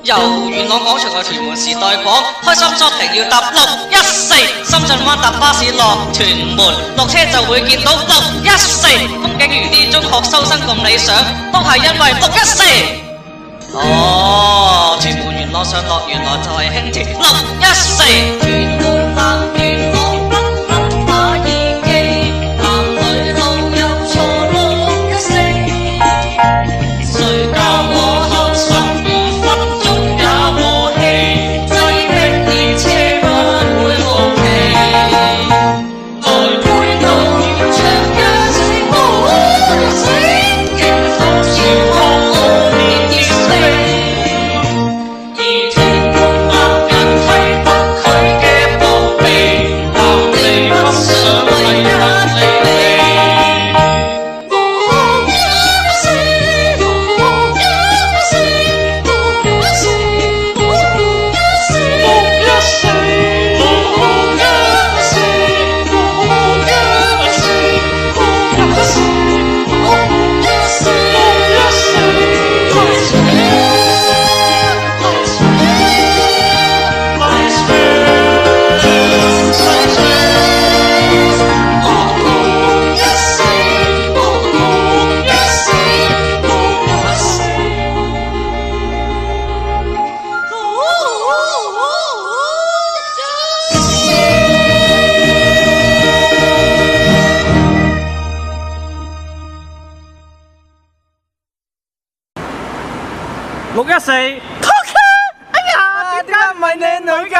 由元朗廣場嘅屯門時代廣，開心 shopping 要搭614，深圳灣搭巴士落屯門，落車就會見到614。風景如啲中學收生咁理想，都係因為614。哦，屯門元朗上落原來就係輕鐵614。屯門南元朗北北馬爾基，男女老幼坐614。誰教我看12分鐘也和氣，擠迫列車不會無期。來配搭要唱一聲614，經風潮浪我連熱死。而屯門男人係得佢嘅寶貝，男地不想為人離離。614，哎呀，點解唔係靚女㗎？